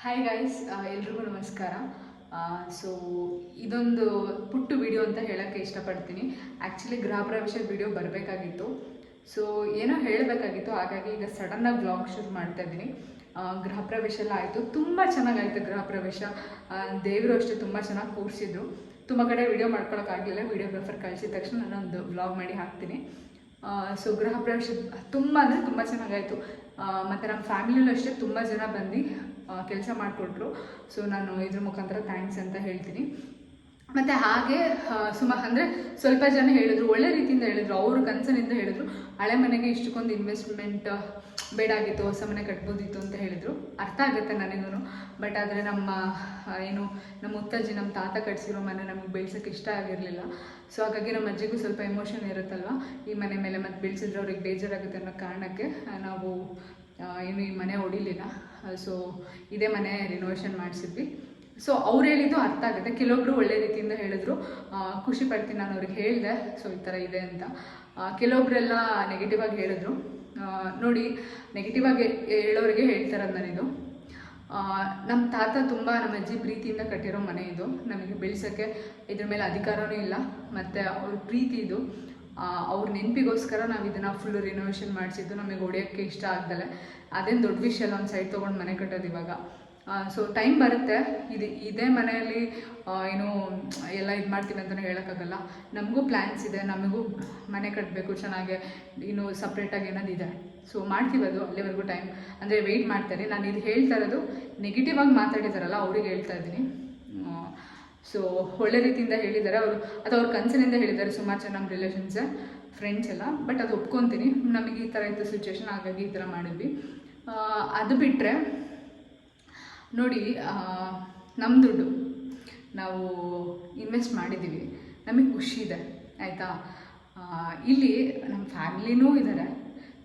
Hi guys, ಎಲ್ರಿಗೂ ನಮಸ್ಕಾರ. So ಇದೊಂದು ಪುಟ್ಟು ವಿಡಿಯೋ ಅಂತ ಹೇಳೋಕ್ಕೆ ಇಷ್ಟಪಡ್ತೀನಿ. ಆ್ಯಕ್ಚುಲಿ ಗೃಹ ಪ್ರವೇಶದ ವಿಡಿಯೋ ಬರಬೇಕಾಗಿತ್ತು. ಸೊ ಏನೋ ಹೇಳಬೇಕಾಗಿತ್ತು, ಹಾಗಾಗಿ ಈಗ ಸಡನ್ನಾಗಿ ವ್ಲಾಗ್ ಶುರು ಮಾಡ್ತಾ ಇದ್ದೀನಿ. ಗೃಹ ಪ್ರವೇಶ ಎಲ್ಲ ಆಯಿತು, ತುಂಬ ಚೆನ್ನಾಗಾಯಿತು ಗೃಹ ಪ್ರವೇಶ. ದೇವರು ಅಷ್ಟೇ ತುಂಬ ಚೆನ್ನಾಗಿ ಕೂರಿಸಿದ್ರು. ತುಂಬ ಕಡೆ ವಿಡಿಯೋ ಮಾಡ್ಕೊಳಕ್ಕಾಗಲಿಲ್ಲ, ವಿಡಿಯೋಗ್ರಾಫರ್ ಕಳಿಸಿದ ತಕ್ಷಣ ನಾನೊಂದು ವ್ಲಾಗ್ ಮಾಡಿ ಹಾಕ್ತೀನಿ. ಸೊ ಗೃಹ ಪ್ರವೇಶ ತುಂಬ ಅಂದರೆ ತುಂಬ ಚೆನ್ನಾಗಾಯಿತು. ಮತ್ತು ನಮ್ಮ ಫ್ಯಾಮಿಲಿಯಲ್ಲೂ ಅಷ್ಟೇ ತುಂಬ ಜನ ಬಂದು ಕೆಲಸ ಮಾಡಿಕೊಟ್ರು. ಸೊ ನಾನು ಇದ್ರ ಮುಖಾಂತರ ಥ್ಯಾಂಕ್ಸ್ ಅಂತ ಹೇಳ್ತೀನಿ. ಮತ್ತು ಹಾಗೆ ಅಂದರೆ ಸ್ವಲ್ಪ ಜನ ಹೇಳಿದ್ರು, ಒಳ್ಳೆ ರೀತಿಯಿಂದ ಹೇಳಿದ್ರು, ಅವ್ರ ಕನಸಿನಿಂದ ಹೇಳಿದ್ರು. ಹಳೆ ಮನೆಗೆ ಇಷ್ಟಕ್ಕೊಂದು ಇನ್ವೆಸ್ಟ್ಮೆಂಟ್ ಬೇಡಾಗಿತ್ತು, ಹೊಸ ಮನೆ ಕಟ್ಬೋದಿತ್ತು ಅಂತ ಹೇಳಿದರು. ಅರ್ಥ ಆಗುತ್ತೆ ನನಗೂ. ಬಟ್ ಆದರೆ ನಮ್ಮ ಮುತ್ತಜ್ಜಿ, ನಮ್ಮ ತಾತ ಕಟ್ಸಿರೋ ಮನೆ ನಮಗೆ ಬೆಳ್ಸೋಕ್ಕೆ ಇಷ್ಟ ಆಗಿರಲಿಲ್ಲ. ಸೊ ಹಾಗಾಗಿ ನಮ್ಮ ಅಜ್ಜಿಗೂ ಸ್ವಲ್ಪ ಎಮೋಷನ್ ಇರುತ್ತಲ್ವ, ಈ ಮನೆ ಮೇಲೆ ಮತ್ತೆ ಬೆಳೆಸಿದ್ರೆ ಅವ್ರಿಗೆ ಬೇಜಾರಾಗುತ್ತೆ ಅನ್ನೋ ಕಾರಣಕ್ಕೆ ನಾವು ಈ ಮನೆ ಹೊಡಿಲಿಲ್ಲ. ಸೊ ಇದೇ ಮನೆ ರಿನೋವೇಷನ್ ಮಾಡಿಸಿದ್ವಿ. ಸೊ ಅವ್ರು ಹೇಳಿದ್ದು ಅರ್ಥ ಆಗುತ್ತೆ. ಕೆಲವೊಬ್ರು ಒಳ್ಳೆ ರೀತಿಯಿಂದ ಹೇಳಿದ್ರು, ಖುಷಿ ಪಡ್ತೀನಿ. ನಾನು ಅವ್ರಿಗೆ ಹೇಳಿದೆ ಸೊ ಈ ಥರ ಇದೆ ಅಂತ. ಕೆಲವೊಬ್ಬರೆಲ್ಲ ನೆಗೆಟಿವ್ ಆಗಿ ಹೇಳಿದ್ರು. ನೋಡಿ, ನೆಗೆಟಿವ್ ಆಗಿ ಹೇಳೋರಿಗೆ ಹೇಳ್ತಾರದು ನಾನಿದು. ನಮ್ಮ ತಾತ ತುಂಬ ನಮ್ಮ ಅಜ್ಜಿ ಪ್ರೀತಿಯಿಂದ ಕಟ್ಟಿರೋ ಮನೆ ಇದು. ನಮಗೆ ಬೆಳೆಸೋಕ್ಕೆ ಇದ್ರ ಮೇಲೆ ಅಧಿಕಾರವೂ ಇಲ್ಲ, ಮತ್ತು ಅವ್ರ ಪ್ರೀತಿ ಇದು. ಅವ್ರ ನೆನಪಿಗೋಸ್ಕರ ನಾವು ಇದನ್ನು ಫುಲ್ಲು ರಿನೋವೇಷನ್ ಮಾಡಿಸಿದ್ದು. ನಮಗೆ ಹೊಡೆಯೋಕ್ಕೆ ಇಷ್ಟ ಆಗ್ದಲೆ ಅದೇನು ದೊಡ್ಡ ವಿಷಯ ಅಲ್ಲ, ಒಂದು ಸೈಡ್ ತೊಗೊಂಡು ಮನೆ ಕಟ್ಟೋದು ಇವಾಗ. ಸೊ ಟೈಮ್ ಬರುತ್ತೆ. ಇದೇ ಮನೆಯಲ್ಲಿ ಎಲ್ಲ ಇದು ಮಾಡ್ತೀವಿ ಅಂತಲೇ ಹೇಳೋಕ್ಕಾಗಲ್ಲ. ನಮಗೂ ಪ್ಲ್ಯಾನ್ಸ್ ಇದೆ, ನಮಗೂ ಮನೆ ಕಟ್ಟಬೇಕು ಚೆನ್ನಾಗೆ, ಇನ್ನು ಸಪ್ರೇಟಾಗಿ ಏನಾದಿದೆ. ಸೊ ಮಾಡ್ತೀವಿ, ಅದು ಅಲ್ಲಿವರೆಗೂ ಟೈಮ್ ಅಂದರೆ ವೆಯ್ಟ್ ಮಾಡ್ತಾರೆ. ನಾನು ಇದು ಹೇಳ್ತಾ ಇರೋದು ನೆಗೆಟಿವ್ ಆಗಿ ಮಾತಾಡಿದಾರಲ್ಲ ಅವ್ರಿಗೆ ಹೇಳ್ತಾ ಇದ್ದೀನಿ. ಸೊ ಒಳ್ಳೆ ರೀತಿಯಿಂದ ಹೇಳಿದ್ದಾರೆ ಅವರು, ಅದು ಅವ್ರ ಕನಸಿನಿಂದ ಹೇಳಿದ್ದಾರೆ. ಸುಮಾರು ಜನ ನಮ್ಮ ರಿಲೇಷನ್ಸ್, ಫ್ರೆಂಡ್ಸ್ ಎಲ್ಲ. ಬಟ್ ಅದು ಒಪ್ಕೊತೀನಿ, ನಮಗೆ ಈ ಥರ ಇತ್ತು ಸಿಚುವೇಶನ್, ಹಾಗಾಗಿ ಈ ಥರ ಮಾಡಿದ್ವಿ. ಅದು ಬಿಟ್ಟರೆ ನೋಡಿ, ನಮ್ಮ ದುಡ್ಡು ನಾವು ಇನ್ವೆಸ್ಟ್ ಮಾಡಿದ್ದೀವಿ, ನಮಗೆ ಖುಷಿ ಇದೆ ಆಯಿತಾ. ಇಲ್ಲಿ ನಮ್ಮ ಫ್ಯಾಮಿಲಿನೂ ಇದ್ದಾರೆ,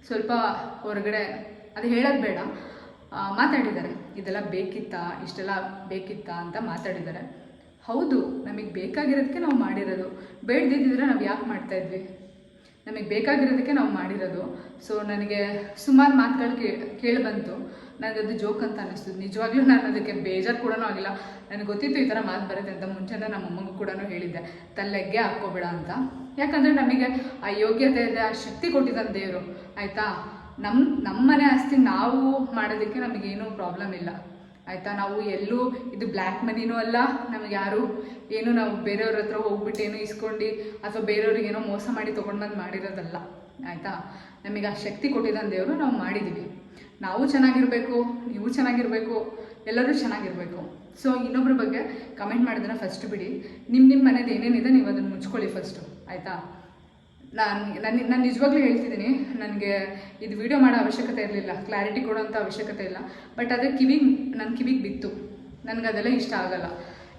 ಸ್ವಲ್ಪ ಹೊರಗಡೆ ಅದು ಹೇಳೋದು ಬೇಡ, ಮಾತಾಡಿದ್ದಾರೆ. ಇದೆಲ್ಲ ಬೇಕಿತ್ತಾ, ಇಷ್ಟೆಲ್ಲ ಬೇಕಿತ್ತಾ ಅಂತ ಮಾತಾಡಿದ್ದಾರೆ. ಹೌದು, ನಮಗೆ ಬೇಕಾಗಿರೋದಕ್ಕೆ ನಾವು ಮಾಡಿರೋದು. ಬೇಡದಿದ್ದರೆ ನಾವು ಯಾಕೆ ಮಾಡ್ತಾಯಿದ್ವಿ? ನಮಗೆ ಬೇಕಾಗಿರೋದಕ್ಕೆ ನಾವು ಮಾಡಿರೋದು. ಸೊ ನನಗೆ ಸುಮಾರು ಮಾತುಗಳು ಕೇಳಿ ಬಂತು. ನನಗದು ಜೋಕ್ ಅಂತ ಅನ್ನಿಸ್ತು. ನಿಜವಾಗ್ಲೂ ನಾನು ಅದಕ್ಕೆ ಬೇಜಾರು ಕೂಡ ಆಗಿಲ್ಲ. ನನಗೆ ಗೊತ್ತಿತ್ತು ಈ ಥರ ಮಾತು ಬರುತ್ತೆ ಅಂತ. ಮುಂಚೆನೇ ನಮ್ಮ ಅಮ್ಮಂಗೂ ಕೂಡ ಹೇಳಿದ್ದೆ, ತಲೆಗೆ ಹಾಕ್ಕೋಬೇಡ ಅಂತ. ಯಾಕಂದರೆ ನಮಗೆ ಆ ಯೋಗ್ಯತೆ ಇದೆ, ಆ ಶಕ್ತಿ ಕೊಟ್ಟಿದ್ದಾನೆ ದೇವರು ಆಯಿತಾ. ನಮ್ಮ ಮನೆ ಆಸ್ತಿ ನಾವು ಮಾಡೋದಕ್ಕೆ ನಮಗೇನೂ ಪ್ರಾಬ್ಲಮ್ ಇಲ್ಲ ಆಯಿತಾ. ನಾವು ಎಲ್ಲೂ ಇದು ಬ್ಲ್ಯಾಕ್ ಮನಿನೂ ಅಲ್ಲ, ನಮಗೆ ಯಾರು ನಾವು ಬೇರೆಯವ್ರ ಹತ್ರ ಹೋಗ್ಬಿಟ್ಟು ಏನೋ ಇಸ್ಕೊಂಡು ಅಥವಾ ಬೇರೆಯವ್ರಿಗೆ ಏನೋ ಮೋಸ ಮಾಡಿ ತೊಗೊಂಡ್ಬಂದು ಮಾಡಿರೋದಲ್ಲ ಆಯಿತಾ. ನಮಗೆ ಆ ಶಕ್ತಿ ಕೊಟ್ಟಿದ್ದಾನೆ ದೇವರು, ನಾವು ಮಾಡಿದ್ದೀವಿ. ನಾವು ಚೆನ್ನಾಗಿರಬೇಕು, ನೀವು ಚೆನ್ನಾಗಿರಬೇಕು, ಎಲ್ಲರೂ ಚೆನ್ನಾಗಿರಬೇಕು. ಸೊ ಇನ್ನೊಬ್ರ ಬಗ್ಗೆ ಕಮೆಂಟ್ ಮಾಡಿದ್ರೆ ಫಸ್ಟ್ ಬಿಡಿ. ನಿಮ್ಮ ಮನೇದು ಏನೇನಿದೆ ನೀವು ಅದನ್ನು ಮುಚ್ಕೊಳ್ಳಿ ಫಸ್ಟು ಆಯಿತಾ. ನಾನು ನಿಜವಾಗ್ಲೂ ಹೇಳ್ತಿದ್ದೀನಿ, ನನಗೆ ಇದು ವಿಡಿಯೋ ಮಾಡೋ ಅವಶ್ಯಕತೆ ಇರಲಿಲ್ಲ, ಕ್ಲಾರಿಟಿ ಕೊಡೋಂಥ ಅವಶ್ಯಕತೆ ಇಲ್ಲ. ಬಟ್ ಅದೇ ನನ್ನ ಕಿವಿಗೆ ಬಿತ್ತು. ನನಗೆ ಅದೆಲ್ಲ ಇಷ್ಟ ಆಗಲ್ಲ.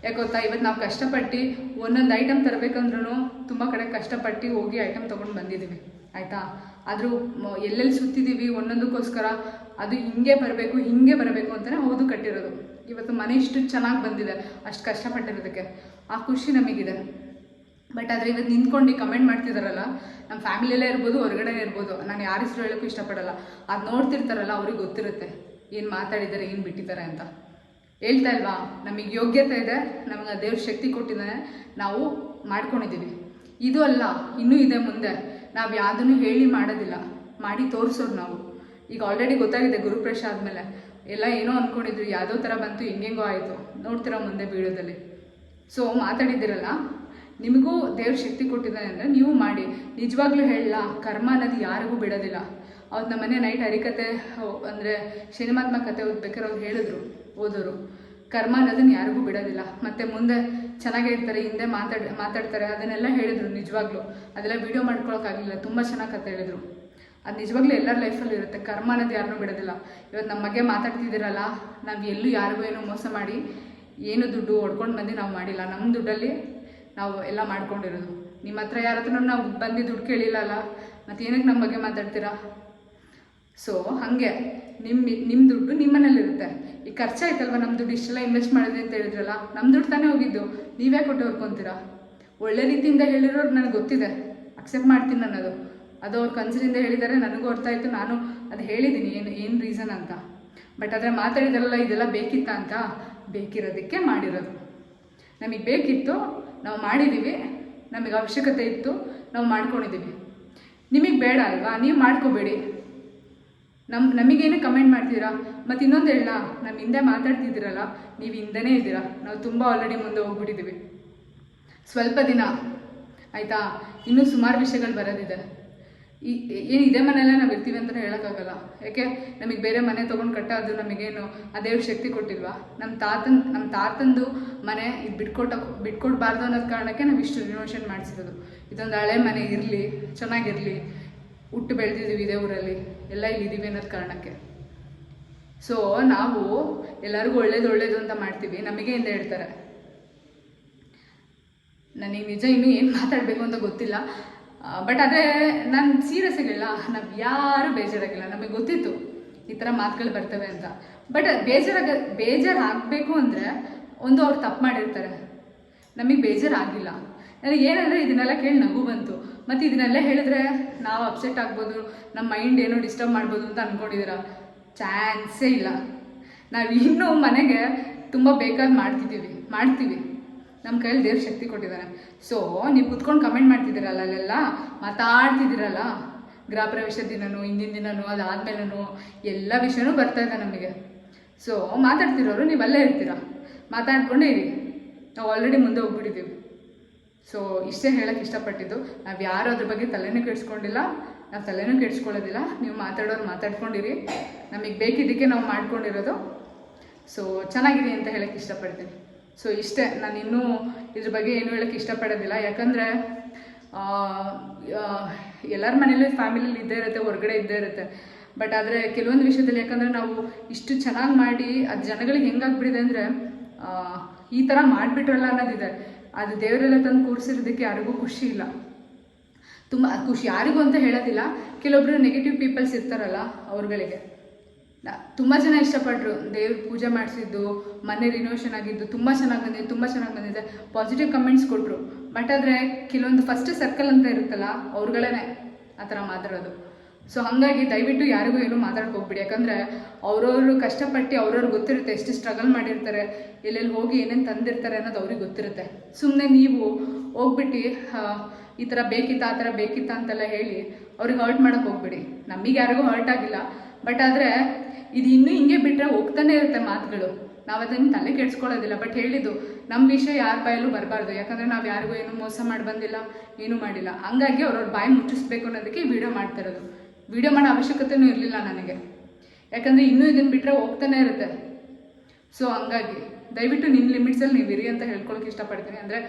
ಯಾಕೆ ಗೊತ್ತಾ, ಇವತ್ತು ನಾವು ಕಷ್ಟಪಟ್ಟು ಒಂದೊಂದು ಐಟಮ್ ತರಬೇಕಂದ್ರೂ ತುಂಬ ಕಡೆ ಕಷ್ಟಪಟ್ಟು ಹೋಗಿ ಐಟಮ್ ತೊಗೊಂಡು ಬಂದಿದ್ದೀವಿ ಆಯಿತಾ. ಆದರೂ ಎಲ್ಲೆಲ್ಲಿ ಸುತ್ತಿದ್ದೀವಿ ಒಂದೊಂದಕ್ಕೋಸ್ಕರ, ಅದು ಹಿಂಗೆ ಬರಬೇಕು ಅಂತಲೇ ಹೌದು ಕಟ್ಟಿರೋದು. ಇವತ್ತು ಮನೆ ಇಷ್ಟು ಚೆನ್ನಾಗಿ ಬಂದಿದೆ ಅಷ್ಟು ಕಷ್ಟಪಟ್ಟಿರೋದಕ್ಕೆ, ಆ ಖುಷಿ ನಮಗಿದೆ. ಬಟ್ ಆದರೆ ಇವತ್ತು ನಿಂತ್ಕೊಂಡು ಕಮೆಂಟ್ ಮಾಡ್ತಿದ್ದಾರಲ್ಲ, ನಮ್ಮ ಫ್ಯಾಮಿಲಿಯಲ್ಲೇ ಇರ್ಬೋದು, ಹೊರಗಡೆ ಇರ್ಬೋದು, ನಾನು ಯಾರ ಹೆಸರು ಹೇಳೋಕ್ಕೂ ಇಷ್ಟಪಡಲ್ಲ. ಅದು ನೋಡ್ತಿರ್ತಾರಲ್ಲ ಅವ್ರಿಗೆ ಗೊತ್ತಿರುತ್ತೆ ಏನು ಮಾತಾಡಿದ್ದಾರೆ, ಏನು ಬಿಟ್ಟಿದ್ದಾರೆ ಅಂತ. ಹೇಳ್ತಾ ಇಲ್ವಾ, ನಮಗೆ ಯೋಗ್ಯತೆ ಇದೆ, ನಮಗೆ ದೇವ್ರ ಶಕ್ತಿ ಕೊಟ್ಟಿದ್ದಾನೆ, ನಾವು ಮಾಡ್ಕೊಂಡಿದ್ದೀವಿ. ಇದು ಅಲ್ಲ, ಇನ್ನೂ ಇದೆ ಮುಂದೆ. ನಾವು ಯಾವುದನ್ನು ಹೇಳಿ ಮಾಡೋದಿಲ್ಲ, ಮಾಡಿ ತೋರಿಸೋರು ನಾವು. ಈಗ ಆಲ್ರೆಡಿ ಗೊತ್ತಾಗಿದೆ ಗುರುಪ್ರವೇಶ ಆದಮೇಲೆ ಎಲ್ಲ ಏನೋ ಅಂದ್ಕೊಂಡಿದ್ರು, ಯಾವುದೋ ಥರ ಬಂತು, ಹೆಂಗೆಂಗೋ ಆಯಿತು. ನೋಡ್ತಿರೋ ಮುಂದೆ ವೀಡಿಯೋದಲ್ಲಿ. ಸೊ ಮಾತಾಡಿದ್ದೀರಲ್ಲ, ನಿಮಗೂ ದೇವ್ರ ಶಕ್ತಿ ಕೊಟ್ಟಿದ್ದಾನೆ ಅಂದರೆ ನೀವು ಮಾಡಿ. ನಿಜವಾಗ್ಲೂ ಹೇಳಲ್ಲ, ಕರ್ಮ ಅನ್ನೋದು ಯಾರಿಗೂ ಬಿಡೋದಿಲ್ಲ. ಅವತ್ತು ನಮ್ಮ ಮನೆ ನೈಟ್ ಹರಿಕತೆ ಅಂದರೆ ಶನಿಮಾತ್ಮ ಕತೆ ಓದ್ಬೇಕಾದ್ರೆ ಅವ್ರು ಹೇಳಿದ್ರು ಓದೋರು, ಕರ್ಮ ಅನ್ನೋದನ್ನು ಯಾರಿಗೂ ಬಿಡೋದಿಲ್ಲ. ಮತ್ತು ಮುಂದೆ ಚೆನ್ನಾಗೇ ಇರ್ತಾರೆ, ಹಿಂದೆ ಮಾತಾಡ್ತಾರೆ, ಅದನ್ನೆಲ್ಲ ಹೇಳಿದರು. ನಿಜವಾಗ್ಲೂ ಅದೆಲ್ಲ ವೀಡಿಯೋ ಮಾಡ್ಕೊಳಕ್ಕಾಗಲಿಲ್ಲ, ತುಂಬ ಚೆನ್ನಾಗಿ ಕತೆ ಹೇಳಿದರು. ಅದು ನಿಜವಾಗ್ಲೂ ಎಲ್ಲರ ಲೈಫಲ್ಲೂ ಇರುತ್ತೆ, ಕರ್ಮ ಅನ್ನೋದು ಯಾರನ್ನೂ ಬಿಡೋದಿಲ್ಲ. ಇವತ್ತು ನಮ್ಮ ಬಗ್ಗೆ ಮಾತಾಡ್ತಿದ್ದೀರಲ್ಲ, ನಾವು ಎಲ್ಲೂ ಯಾರಿಗೂ ಏನೋ ಮೋಸ ಮಾಡಿ ಏನು ದುಡ್ಡು ಹೊಡ್ಕೊಂಡು ಬಂದು ನಾವು ಮಾಡಿಲ್ಲ. ನಮ್ಮ ದುಡ್ಡಲ್ಲಿ ನಾವು ಎಲ್ಲ ಮಾಡ್ಕೊಂಡಿರೋದು. ನಿಮ್ಮ ಹತ್ರ ಯಾರ ಹತ್ರ ನಾವು ಬಂದು ದುಡ್ಡು ಕೇಳಿಲ್ಲಲ್ಲ, ಮತ್ತು ಏನಕ್ಕೆ ನಮ್ಮ ಬಗ್ಗೆ ಮಾತಾಡ್ತೀರಾ? ಸೊ ಹಾಗೆ ನಿಮ್ಮ ದುಡ್ಡು ನಿಮ್ಮ ಮನೇಲಿರುತ್ತೆ. ಈಗ ಖರ್ಚಾಯ್ತಲ್ವ, ನಮ್ಮ ದುಡ್ಡು ಇಷ್ಟೆಲ್ಲ ಇನ್ವೆಸ್ಟ್ ಮಾಡಿದ್ರಿ ಅಂತ ಹೇಳಿದ್ರಲ್ಲ, ನಮ್ಮ ದುಡ್ಡು ತಾನೇ ಹೋಗಿದ್ದು, ನೀವೇ ಕೊಟ್ಟು ಹೊರ್ಕೊತೀರಾ? ಒಳ್ಳೆ ರೀತಿಯಿಂದ ಹೇಳಿರೋರು ನನಗೆ ಗೊತ್ತಿದೆ, ಅಕ್ಸೆಪ್ಟ್ ಮಾಡ್ತೀನಿ ನಾನು. ಅದು ಅವ್ರ ಕನಸಿನಿಂದ ಹೇಳಿದ್ದಾರೆ, ನನಗೂ ಅರ್ಥ ಆಯಿತು. ನಾನು ಅದು ಹೇಳಿದ್ದೀನಿ ಏನು ರೀಸನ್ ಅಂತ. ಬಟ್ ಆದರೆ ಮಾತಾಡಿದ್ರಲ್ಲ ಇದೆಲ್ಲ ಬೇಕಿತ್ತ ಅಂತ, ಬೇಕಿರೋದಕ್ಕೆ ಮಾಡಿರೋದು. ನಮಗೆ ಬೇಕಿತ್ತು, ನಾವು ಮಾಡಿದ್ದೀವಿ, ನಮಗೆ ಅವಶ್ಯಕತೆ ಇತ್ತು, ನಾವು ಮಾಡ್ಕೊಂಡಿದ್ದೀವಿ. ನಿಮಗೆ ಬೇಡ ಅಲ್ವಾ, ನೀವು ಮಾಡ್ಕೋಬೇಡಿ. ನಮಗೇನು ಕಮೆಂಟ್ ಮಾಡ್ತೀರಾ? ಮತ್ತು ಇನ್ನೊಂದು ಹೇಳ, ನಮ್ಮ ಹಿಂದೆ ಮಾತಾಡ್ತಿದ್ದೀರಲ್ಲ, ನೀವು ಹಿಂದೆನೇ ಇದ್ದೀರಾ. ನಾವು ತುಂಬ ಆಲ್ರೆಡಿ ಮುಂದೆ ಹೋಗ್ಬಿಟ್ಟಿದ್ದೀವಿ. ಸ್ವಲ್ಪ ದಿನ ಆಯಿತಾ, ಇನ್ನೂ ಸುಮಾರು ವಿಷಯಗಳು ಬರೋದಿದೆ. ಏನು ಇದೇ ಮನೆಯಲ್ಲೇ ನಾವು ಇರ್ತೀವಿ ಅಂತಲೇ ಹೇಳೋಕ್ಕಾಗಲ್ಲ. ಯಾಕೆ ನಮಗೆ ಬೇರೆ ಮನೆ ತೊಗೊಂಡು ಕಟ್ಟೋದು ನಮಗೇನು ಅದೇ ಶಕ್ತಿ ಕೊಟ್ಟಿಲ್ವಾ? ನಮ್ಮ ತಾತಂದು ಮನೆ ಇದು ಬಿಟ್ಕೊಡ್ಬಾರ್ದು ಅನ್ನೋದು ಕಾರಣಕ್ಕೆ ನಾವು ಇಷ್ಟು ರಿನೋವೇಷನ್ ಮಾಡಿಸಿರೋದು. ಇದೊಂದು ಹಳೆ ಮನೆ ಇರಲಿ, ಚೆನ್ನಾಗಿರಲಿ, ಹುಟ್ಟು ಬೆಳೆದಿದ್ದೀವಿ ಇದೇ ಊರಲ್ಲಿ, ಎಲ್ಲ ಇಲ್ಲಿದ್ದೀವಿ ಅನ್ನೋದು ಕಾರಣಕ್ಕೆ. ಸೊ ನಾವು ಎಲ್ಲರಿಗೂ ಒಳ್ಳೇದು ಅಂತ ಮಾಡ್ತೀವಿ, ನಮಗೆ ಹಿಂದೆ ಹೇಳ್ತಾರೆ. ನನಗೆ ನಿಜ ಇನ್ನೂ ಏನು ಮಾತಾಡಬೇಕು ಅಂತ ಗೊತ್ತಿಲ್ಲ. ಬಟ್ ಅದೇ ನಾನು ಸೀರಿಯಸ್ ಆಗಿಲ್ಲ, ನಾವು ಯಾರೂ ಬೇಜಾರಾಗಿಲ್ಲ. ನಮಗೆ ಗೊತ್ತಿತ್ತು ಈ ಥರ ಮಾತುಗಳು ಬರ್ತವೆ ಅಂತ. ಬಟ್ ಬೇಜಾರಾಗಬೇಕು ಅಂದರೆ ಒಂದು ಅವ್ರು ತಪ್ಪು ಮಾಡಿರ್ತಾರೆ, ನಮಗೆ ಬೇಜಾರಾಗಿಲ್ಲ. ನನಗೆ ಏನಂದರೆ ಇದನ್ನೆಲ್ಲ ಕೇಳಿ ನಗು ಬಂತು. ಮತ್ತು ಇದನ್ನೆಲ್ಲ ಹೇಳಿದ್ರೆ ನಾವು ಅಪ್ಸೆಟ್ ಆಗ್ಬೋದು, ನಮ್ಮ ಮೈಂಡ್ ಏನೋ ಡಿಸ್ಟರ್ಬ್ ಮಾಡ್ಬೋದು ಅಂತ ಅಂದ್ಕೊಂಡಿದ್ದೀರಾ? ಚಾನ್ಸೇ ಇಲ್ಲ. ನಾವು ಇನ್ನೂ ಮನೆಗೆ ತುಂಬ ಬೇಕಾದ್ರೆ ಮಾಡ್ತೀವಿ. ನಮ್ಮ ಕೈಯಲ್ಲಿ ದೇವ್ರ ಶಕ್ತಿ ಕೊಟ್ಟಿದ್ದಾನೆ. ಸೊ ನೀವು ಕುತ್ಕೊಂಡು ಕಮೆಂಟ್ ಮಾಡ್ತಿದ್ದೀರಲ್ಲ, ಅಲ್ಲೆಲ್ಲ ಮಾತಾಡ್ತಿದ್ದೀರಲ್ಲ, ಗೃಹ ಪ್ರವೇಶದ ದಿನನೂ, ಹಿಂದಿನ ದಿನನೂ, ಅದಾದಮೇಲೂ ಎಲ್ಲ ವಿಷಯನೂ ಬರ್ತಾಯಿದೆ ನಮಗೆ. ಸೊ ಮಾತಾಡ್ತಿರೋರು ನೀವು ಅಲ್ಲೇ ಇರ್ತೀರ, ಮಾತಾಡ್ಕೊಂಡೇ ಇರಿ. ನಾವು ಆಲ್ರೆಡಿ ಮುಂದೆ ಹೋಗ್ಬಿಟ್ಟಿದ್ದೀವಿ. ಸೊ ಇಷ್ಟೇ ಹೇಳೋಕ್ಕೆ ಇಷ್ಟಪಟ್ಟಿದ್ದು. ನಾವು ಯಾರು ಅದ್ರ ಬಗ್ಗೆ ತಲೆನೂ ಕೆಡಿಸ್ಕೊಂಡಿಲ್ಲ, ನಾವು ತಲೆನೂ ಕೆಡಿಸ್ಕೊಳ್ಳೋದಿಲ್ಲ. ನೀವು ಮಾತಾಡೋರು ಮಾತಾಡ್ಕೊಂಡಿರಿ, ನಮಗೆ ಬೇಕಿದ್ದಕ್ಕೆ ನಾವು ಮಾಡ್ಕೊಂಡಿರೋದು. ಸೊ ಚೆನ್ನಾಗಿದೆ ಅಂತ ಹೇಳೋಕ್ಕೆ ಇಷ್ಟಪಡ್ತೀನಿ. ಸೊ ಇಷ್ಟೇ, ನಾನು ಇನ್ನೂ ಇದ್ರ ಬಗ್ಗೆ ಏನೂ ಹೇಳೋಕ್ಕೆ ಇಷ್ಟಪಡೋದಿಲ್ಲ. ಯಾಕಂದರೆ ಎಲ್ಲರ ಮನೇಲಿ ಫ್ಯಾಮಿಲಿಲಿ ಇದ್ದೇ ಇರುತ್ತೆ, ಹೊರಗಡೆ ಇದ್ದೇ ಇರುತ್ತೆ. ಬಟ್ ಆದರೆ ಕೆಲವೊಂದು ವಿಷಯದಲ್ಲಿ ಯಾಕಂದರೆ ನಾವು ಇಷ್ಟು ಚೆನ್ನಾಗಿ ಮಾಡಿ ಅದು ಜನಗಳಿಗೆ ಹೆಂಗಾಗ್ಬಿಟ್ಟಿದೆ ಅಂದರೆ ಈ ಥರ ಮಾಡಿಬಿಟ್ರಲ್ಲ ಅನ್ನೋದಿದೆ. ಅದು ದೇವರೆಲ್ಲ ತಂದು ಕೂರಿಸಿರೋದಕ್ಕೆ ಯಾರಿಗೂ ಖುಷಿ ಇಲ್ಲ. ತುಂಬ ಖುಷಿ ಯಾರಿಗೂ ಅಂತ ಹೇಳೋದಿಲ್ಲ, ಕೆಲವೊಬ್ಬರು ನೆಗೆಟಿವ್ ಪೀಪಲ್ಸ್ ಇರ್ತಾರಲ್ಲ ಅವ್ರುಗಳಿಗೆ. ತುಂಬ ಜನ ಇಷ್ಟಪಟ್ಟರು, ದೇವ್ರ ಪೂಜೆ ಮಾಡಿಸಿದ್ದು, ಮನೆ ರಿನೋವೇಷನ್ ಆಗಿದ್ದು ತುಂಬ ಚೆನ್ನಾಗಿ ಬಂದಿದೆ ಪಾಸಿಟಿವ್ ಕಮೆಂಟ್ಸ್ ಕೊಟ್ಟರು. ಬಟ್ ಆದರೆ ಕೆಲವೊಂದು ಫಸ್ಟ್ ಸರ್ಕಲ್ ಅಂತ ಇರುತ್ತಲ್ಲ, ಅವ್ರುಗಳೇ ಆ ಥರ ಮಾತಾಡೋದು. ಸೊ ಹಾಗಾಗಿ ದಯವಿಟ್ಟು ಯಾರಿಗೂ ಏನೂ ಮಾತಾಡಕ್ಕೆ ಹೋಗ್ಬಿಡಿ. ಯಾಕಂದರೆ ಅವ್ರವ್ರು ಕಷ್ಟಪಟ್ಟು ಅವ್ರವ್ರಿಗೆ ಗೊತ್ತಿರುತ್ತೆ ಎಷ್ಟು ಸ್ಟ್ರಗಲ್ ಮಾಡಿರ್ತಾರೆ, ಎಲ್ಲೆಲ್ಲಿ ಹೋಗಿ ಏನೇನು ತಂದಿರ್ತಾರೆ ಅನ್ನೋದು ಅವ್ರಿಗೆ ಗೊತ್ತಿರುತ್ತೆ. ಸುಮ್ಮನೆ ನೀವು ಹೋಗ್ಬಿಟ್ಟು ಈ ಥರ ಬೇಕಿತ್ತ ಆ ಥರ ಬೇಕಿತ್ತ ಅಂತೆಲ್ಲ ಹೇಳಿ ಅವ್ರಿಗೆ ಹರ್ಟ್ ಮಾಡೋಕ್ಕೆ ಹೋಗ್ಬಿಡಿ. ನಮಗೆ ಯಾರಿಗೂ ಹರ್ಟ್ ಆಗಿಲ್ಲ. ಬಟ್ ಆದರೆ ಇದು ಇನ್ನೂ ಹಿಂಗೆ ಬಿಟ್ಟರೆ ಹೋಗ್ತಾನೆ ಇರುತ್ತೆ ಮಾತುಗಳು, ನಾವು ಅದನ್ನು ತಲೆ ಕೆಡಿಸ್ಕೊಳ್ಳೋದಿಲ್ಲ. ಬಟ್ ಹೇಳಿದ್ದು ನಮ್ಮ ವಿಷಯ ಯಾರ ಬಾಯಲ್ಲೂ ಬರಬಾರ್ದು. ಯಾಕಂದರೆ ನಾವು ಯಾರಿಗೂ ಏನೂ ಮೋಸ ಮಾಡಿ ಬಂದಿಲ್ಲ, ಏನೂ ಮಾಡಿಲ್ಲ. ಹಂಗಾಗಿ ಅವ್ರವ್ರ ಬಾಯಿ ಮುಚ್ಚಿಸ್ಬೇಕು ಅನ್ನೋದಕ್ಕೆ ವಿಡಿಯೋ ಮಾಡ್ತಿರೋದು. ವಿಡಿಯೋ ಮಾಡೋ ಅವಶ್ಯಕತೆಯೂ ಇರಲಿಲ್ಲ ನನಗೆ, ಯಾಕಂದರೆ ಇನ್ನೂ ಇದನ್ನು ಬಿಟ್ಟರೆ ಹೋಗ್ತಾನೆ ಇರುತ್ತೆ. ಸೊ ಹಂಗಾಗಿ ದಯವಿಟ್ಟು ನಿಮ್ಮ ಲಿಮಿಟ್ಸಲ್ಲಿ ನೀವು ಇರಿ ಅಂತ ಹೇಳ್ಕೊಳಕ್ಕೆ ಇಷ್ಟಪಡ್ತೀನಿ. ಅಂದರೆ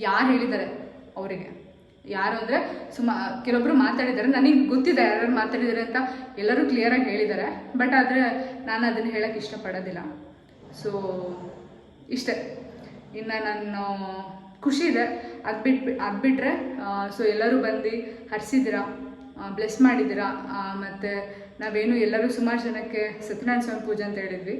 ಯಾರು ಹೇಳಿದ್ದಾರೆ ಅವರಿಗೆ, ಯಾರು ಅಂದರೆ ಕೆಲವೊಬ್ಬರು ಮಾತಾಡಿದ್ದಾರೆ, ನನಗೆ ಗೊತ್ತಿದೆ ಯಾರು ಮಾತಾಡಿದ್ದಾರೆ ಅಂತ, ಎಲ್ಲರೂ ಕ್ಲಿಯರಾಗಿ ಹೇಳಿದ್ದಾರೆ. ಬಟ್ ಆದರೆ ನಾನು ಅದನ್ನು ಹೇಳೋಕ್ಕೆ ಇಷ್ಟಪಡೋದಿಲ್ಲ. ಸೊ ಇಷ್ಟೇ. ಇನ್ನು ನಾನು ಖುಷಿ ಇದೆ, ಅದು ಬಿಟ್ಟರೆ ಸೊ ಎಲ್ಲರೂ ಬಂದು ಹರಿಸಿದ್ದೀರಾ, ಬ್ಲೆಸ್ ಮಾಡಿದ್ದೀರಾ. ಮತ್ತು ನಾವೇನು ಎಲ್ಲರೂ ಸುಮಾರು ಜನಕ್ಕೆ ಸತ್ಯನಾರಾಯಣ ಸ್ವಾಮಿ ಪೂಜೆ ಅಂತ ಹೇಳಿದ್ವಿ,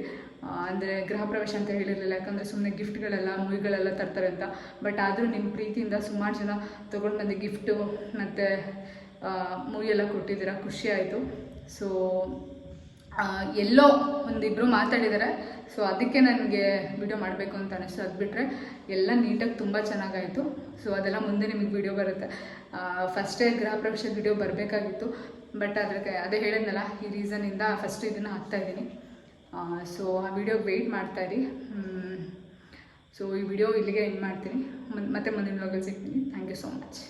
ಅಂದರೆ ಗೃಹ ಪ್ರವೇಶ ಅಂತ ಹೇಳಿರಲಿಲ್ಲ. ಯಾಕಂದರೆ ಸುಮ್ಮನೆ ಗಿಫ್ಟ್ಗಳೆಲ್ಲ ಮೂವಿಗಳೆಲ್ಲ ತರ್ತಾರೆ ಅಂತ. ಬಟ್ ಆದರೂ ನಿಮ್ಮ ಪ್ರೀತಿಯಿಂದ ಸುಮಾರು ಜನ ತೊಗೊಂಡು ಬಂದು ಗಿಫ್ಟು ಮತ್ತು ಮೂವಿ ಎಲ್ಲ ಕೊಟ್ಟಿದ್ದೀರಾ, ಖುಷಿ ಆಯಿತು. ಸೊ ಎಲ್ಲೋ ಒಂದಿಬ್ಬರು ಮಾತಾಡಿದ್ದಾರೆ. ಸೊ ಅದಕ್ಕೆ ನನಗೆ ವಿಡಿಯೋ ಮಾಡಬೇಕು ಅಂತ ಅನಿಸ್ತು. ಅದು ಬಿಟ್ಟರೆ ಎಲ್ಲ ನೀಟಾಗಿ ತುಂಬ ಚೆನ್ನಾಗಾಯಿತು. ಸೊ ಅದೆಲ್ಲ ಮುಂದೆ ನಿಮಗೆ ವಿಡಿಯೋ ಬರುತ್ತೆ. ಫಸ್ಟೇ ಗೃಹ ಪ್ರವೇಶದ ವಿಡಿಯೋ ಬರಬೇಕಾಗಿತ್ತು. ಬಟ್ ಅದೇ ಹೇಳಿದ್ನಲ್ಲ, ಈ ರೀಸನಿಂದ ಫಸ್ಟ್ ಇದನ್ನು ಹಾಕ್ತಾಯಿದ್ದೀನಿ. ಸೊ ಆ ವಿಡಿಯೋಗೆ ವೆಯ್ಟ್ ಮಾಡ್ತಾಯಿರಿ. ಸೊ ಈ ವಿಡಿಯೋ ಇಲ್ಲಿಗೆ ಎಂಡ್ ಮಾಡ್ತೀನಿ. ಮತ್ತೆ ಮುಂದಿನ ವ್ಲಾಗಲ್ಲಿ ಸಿಗ್ತೀನಿ. Thank you so much.